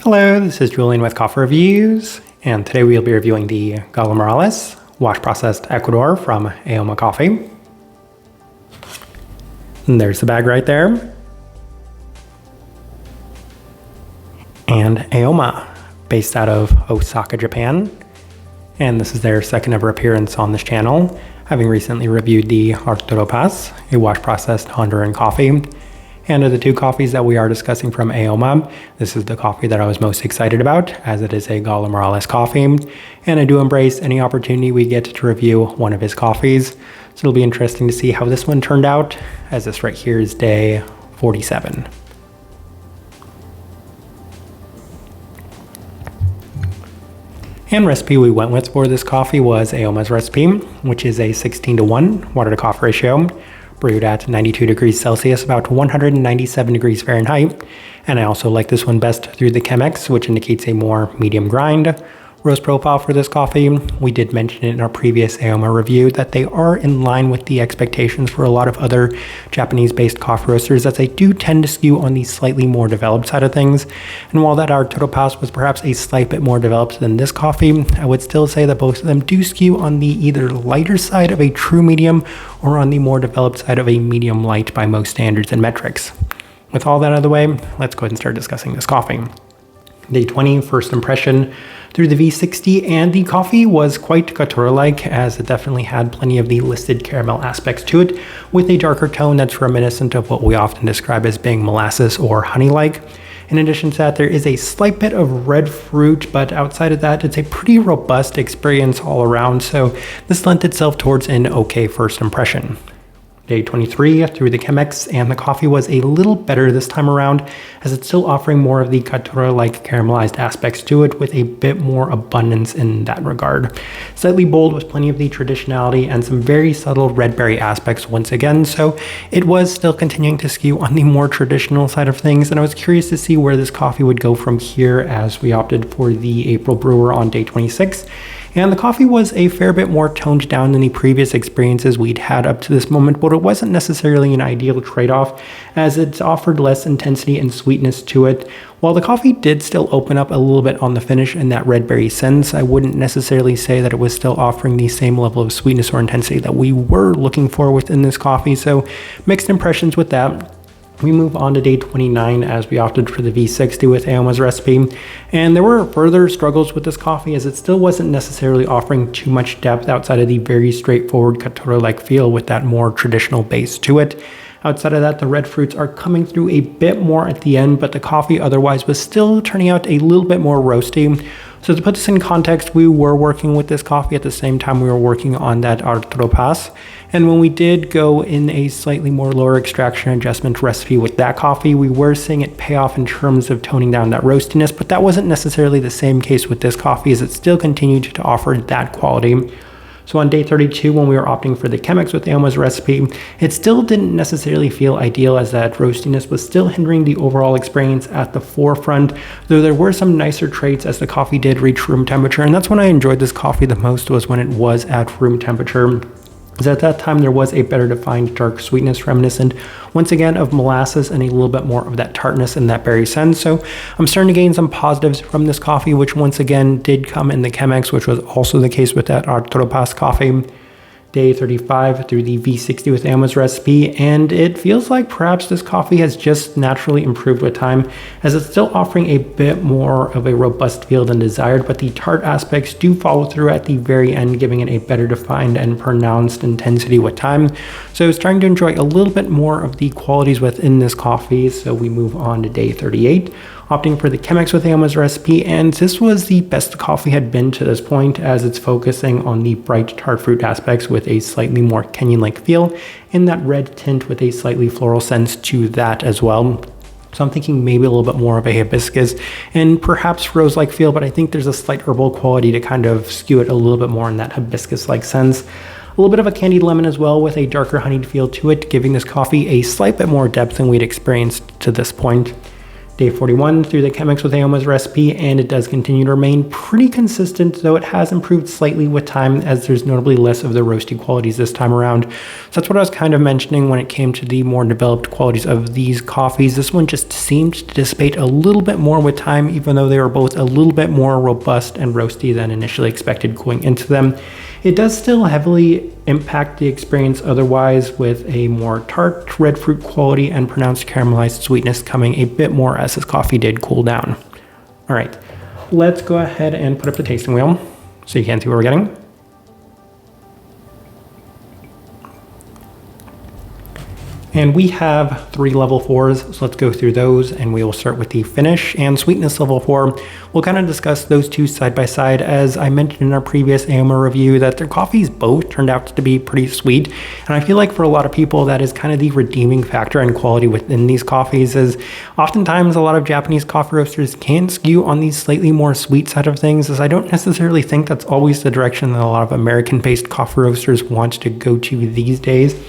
Hello, this is Julian with Coffee Reviews, and today we'll be reviewing the Galo wash processed Ecuador from Aoma Coffee. And there's the bag right there. And Aoma, based out of Osaka, Japan. And this is their second ever appearance on this channel, having recently reviewed the Arturo Paz, a wash processed Honduran coffee. And of the two coffees that we are discussing from Aoma, this is the coffee that I was most excited about, as it is a Galo coffee, and I do embrace any opportunity we get to review one of his coffees. So it'll be interesting to see how this one turned out, as this right here is day 47. And recipe we went with for this coffee was Aoma's recipe, which is a 16:1 water to coffee ratio, brewed at 92 degrees Celsius, about 197 degrees Fahrenheit. And I also like this one best through the Chemex, which indicates a more medium grind. Roast profile for this coffee, we did mention it in our previous Aoma review that they are in line with the expectations for a lot of other Japanese-based coffee roasters, as they do tend to skew on the slightly more developed side of things. And while that Arturo Paz was perhaps a slight bit more developed than this coffee, I would still say that both of them do skew on the either lighter side of a true medium or on the more developed side of a medium light by most standards and metrics. With all that out of the way, let's go ahead and start discussing this coffee. Day 20, first impression through the V60, and the coffee was quite caturral-like, as it definitely had plenty of the listed caramel aspects to it, with a darker tone that's reminiscent of what we often describe as being molasses or honey-like. In addition to that, there is a slight bit of red fruit, but outside of that, it's a pretty robust experience all around, so this lent itself towards an okay first impression. Day 23 through the Chemex, and the coffee was a little better this time around, as it's still offering more of the caturral-like caramelized aspects to it, with a bit more abundance in that regard. Slightly bold with plenty of the traditionality and some very subtle red berry aspects once again, so it was still continuing to skew on the more traditional side of things, and I was curious to see where this coffee would go from here, as we opted for the April brewer on day 26. And the coffee was a fair bit more toned down than the previous experiences we'd had up to this moment, but it wasn't necessarily an ideal trade-off, as it offered less intensity and sweetness to it. While the coffee did still open up a little bit on the finish in that red berry sense, I wouldn't necessarily say that it was still offering the same level of sweetness or intensity that we were looking for within this coffee, so mixed impressions with that. We move on to day 29, as we opted for the V60 with Aoma's recipe, and there were further struggles with this coffee, as it still wasn't necessarily offering too much depth outside of the very straightforward caturral-like feel with that more traditional base to it. Outside of that, the red fruits are coming through a bit more at the end, but the coffee otherwise was still turning out a little bit more roasty. So to put this in context, we were working with this coffee at the same time we were working on that Arturo Paz. And when we did go in a slightly more lower extraction adjustment recipe with that coffee, we were seeing it pay off in terms of toning down that roastiness, but that wasn't necessarily the same case with this coffee, as it still continued to offer that quality. So on day 32, when we were opting for the Chemex with Aoma's recipe, it still didn't necessarily feel ideal, as that roastiness was still hindering the overall experience at the forefront, though there were some nicer traits as the coffee did reach room temperature, and that's when I enjoyed this coffee the most, was when it was at room temperature. As at that time, there was a better defined dark sweetness reminiscent, once again, of molasses, and a little bit more of that tartness in that berry sense. So I'm starting to gain some positives from this coffee, which once again did come in the Chemex, which was also the case with that Arturo Paz coffee. Day 35 through the V60 with Aoma's recipe, and it feels like perhaps this coffee has just naturally improved with time, as it's still offering a bit more of a robust feel than desired, but the tart aspects do follow through at the very end, giving it a better defined and pronounced intensity with time. So I was trying to enjoy a little bit more of the qualities within this coffee, so we move on to day 38. Opting for the Chemex with Aoma's recipe, and this was the best the coffee had been to this point, as it's focusing on the bright tart fruit aspects with a slightly more Kenyan-like feel, and that red tint with a slightly floral sense to that as well. So I'm thinking maybe a little bit more of a hibiscus and perhaps rose-like feel, but I think there's a slight herbal quality to kind of skew it a little bit more in that hibiscus-like sense. A little bit of a candied lemon as well, with a darker honeyed feel to it, giving this coffee a slight bit more depth than we'd experienced to this point. Day 41 through the Chemex with Aoma's recipe, and it does continue to remain pretty consistent, though it has improved slightly with time as there's notably less of the roasty qualities this time around. So that's what I was kind of mentioning when it came to the more developed qualities of these coffees. This one just seemed to dissipate a little bit more with time, even though they were both a little bit more robust and roasty than initially expected going into them. It does still heavily impact the experience otherwise, with a more tart red fruit quality and pronounced caramelized sweetness coming a bit more as this coffee did cool down. All right, let's go ahead and put up the tasting wheel so you can see what we're getting. And we have 3 level 4s, so let's go through those, and we will start with the finish and sweetness level 4. We'll kind of discuss those two side by side. As I mentioned in our previous Aoma review, that their coffees both turned out to be pretty sweet, and I feel like for a lot of people that is kind of the redeeming factor and quality within these coffees. Is oftentimes a lot of Japanese coffee roasters can skew on these slightly more sweet side of things, as I don't necessarily think that's always the direction that a lot of American-based coffee roasters want to go to these days.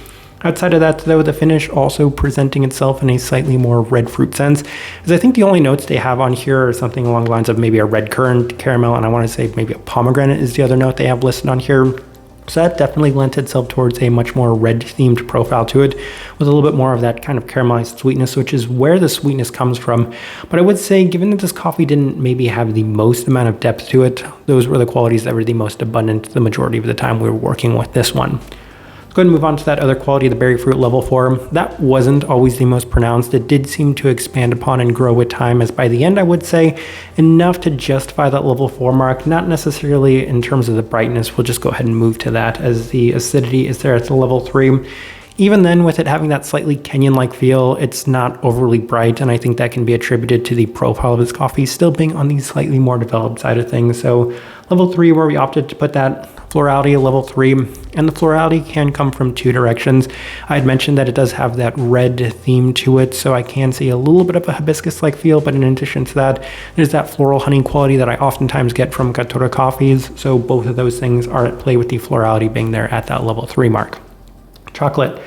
Outside of that, though, the finish also presenting itself in a slightly more red fruit sense, as I think the only notes they have on here are something along the lines of maybe a red currant caramel, and I want to say maybe a pomegranate is the other note they have listed on here. So that definitely lent itself towards a much more red-themed profile to it, with a little bit more of that kind of caramelized sweetness, which is where the sweetness comes from. But I would say, given that this coffee didn't maybe have the most amount of depth to it, those were the qualities that were the most abundant the majority of the time we were working with this one. Go ahead and move on to that other quality, the berry fruit level 4. That wasn't always the most pronounced. It did seem to expand upon and grow with time, as by the end I would say enough to justify that level 4 mark, not necessarily in terms of the brightness. We'll just go ahead and move to that, as the acidity is there at the level 3. Even then, with it having that slightly Kenyan-like feel, it's not overly bright, and I think that can be attributed to the profile of this coffee still being on the slightly more developed side of things. So level 3, where we opted to put that florality, level 3, and the florality can come from 2 directions. I had mentioned that it does have that red theme to it, so I can see a little bit of a hibiscus-like feel, but in addition to that, there's that floral honey quality that I oftentimes get from caturral coffees, so both of those things are at play with the florality being there at that level 3 mark. Chocolate.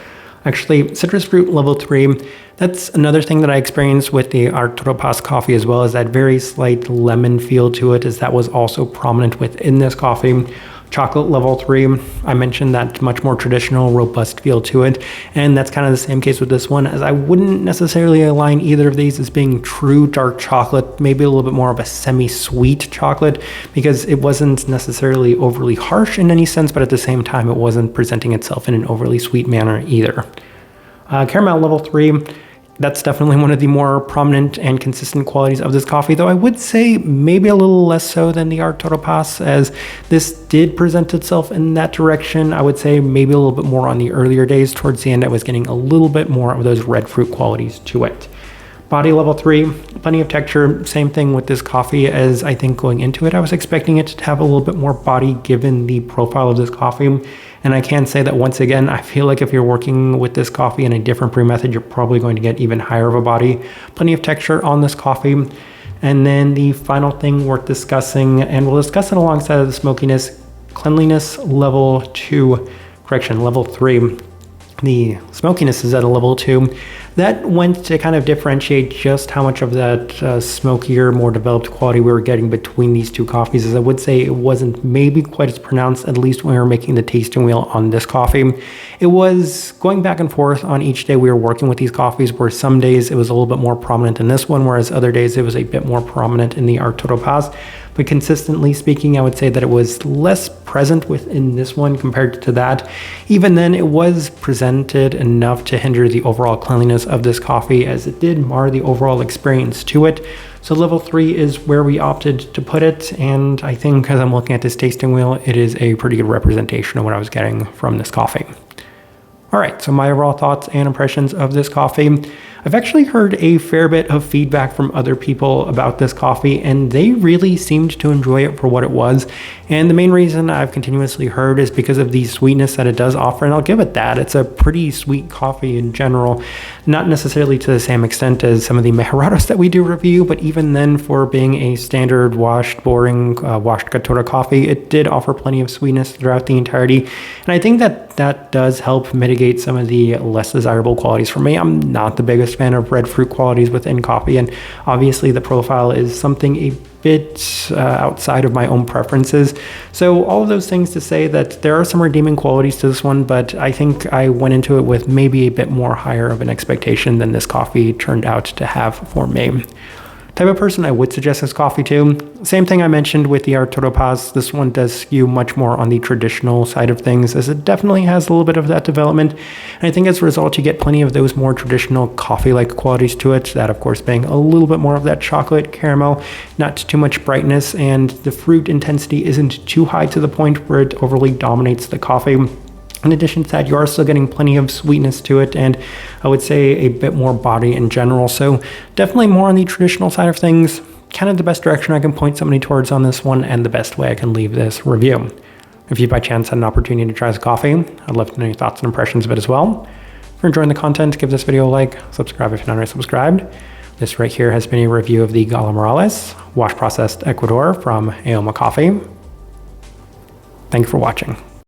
Actually, citrus fruit level 3, that's another thing that I experienced with the Arturo Paz coffee, as well as that very slight lemon feel to it, as that was also prominent within this coffee. Chocolate level 3, I mentioned that much more traditional, robust feel to it, and that's kind of the same case with this one, as I wouldn't necessarily align either of these as being true dark chocolate, maybe a little bit more of a semi-sweet chocolate, because it wasn't necessarily overly harsh in any sense, but at the same time it wasn't presenting itself in an overly sweet manner either. Caramel level 3, that's definitely one of the more prominent and consistent qualities of this coffee, though I would say maybe a little less so than the Arturo Paz, as this did present itself in that direction. I would say maybe a little bit more on the earlier days. Towards the end, I was getting a little bit more of those red fruit qualities to it. Body level 3, plenty of texture. Same thing with this coffee, as I think going into it, I was expecting it to have a little bit more body given the profile of this coffee. And I can say that once again, I feel like if you're working with this coffee in a different brew method, you're probably going to get even higher of a body. Plenty of texture on this coffee. And then the final thing worth discussing, and we'll discuss it alongside of the smokiness, cleanliness level 2, level 3. The smokiness is at a level 2. That went to kind of differentiate just how much of that smokier, more developed quality we were getting between these two coffees, as I would say it wasn't maybe quite as pronounced, at least when we were making the tasting wheel on this coffee. It was going back and forth on each day we were working with these coffees, where some days it was a little bit more prominent in this one, whereas other days it was a bit more prominent in the Arturo Paz. But consistently speaking, I would say that it was less present within this one compared to that. Even then, it was presented enough to hinder the overall cleanliness of this coffee, as it did mar the overall experience to it. So level 3 is where we opted to put it, and I think as I'm looking at this tasting wheel, it is a pretty good representation of what I was getting from this coffee. All right, so my overall thoughts and impressions of this coffee. I've actually heard a fair bit of feedback from other people about this coffee, and they really seemed to enjoy it for what it was. And the main reason I've continuously heard is because of the sweetness that it does offer, and I'll give it that. It's a pretty sweet coffee in general, not necessarily to the same extent as some of the Mejerados that we do review, but even then, for being a standard washed, boring, washed caturra coffee, it did offer plenty of sweetness throughout the entirety. And I think that that does help mitigate some of the less desirable qualities for me. I'm not the biggest biggest fan of red fruit qualities within coffee, and obviously the profile is something a bit outside of my own preferences. So all of those things to say that there are some redeeming qualities to this one, but I think I went into it with maybe a bit more higher of an expectation than this coffee turned out to have for me. Type of person I would suggest this coffee to. Same thing I mentioned with the Arturo Paz. This one does skew much more on the traditional side of things, as it definitely has a little bit of that development. And I think as a result, you get plenty of those more traditional coffee-like qualities to it. That, of course, being a little bit more of that chocolate caramel, not too much brightness, and the fruit intensity isn't too high to the point where it overly dominates the coffee. In addition to that, you are still getting plenty of sweetness to it, and I would say a bit more body in general. So definitely more on the traditional side of things. Kind of the best direction I can point somebody towards on this one, and the best way I can leave this review. If you by chance had an opportunity to try this coffee, I'd love to know your thoughts and impressions of it as well. If you're enjoying the content, give this video a like, subscribe if you're not already subscribed. This right here has been a review of the Galo Morales, wash processed Ecuador from Aoma Coffee. Thank you for watching.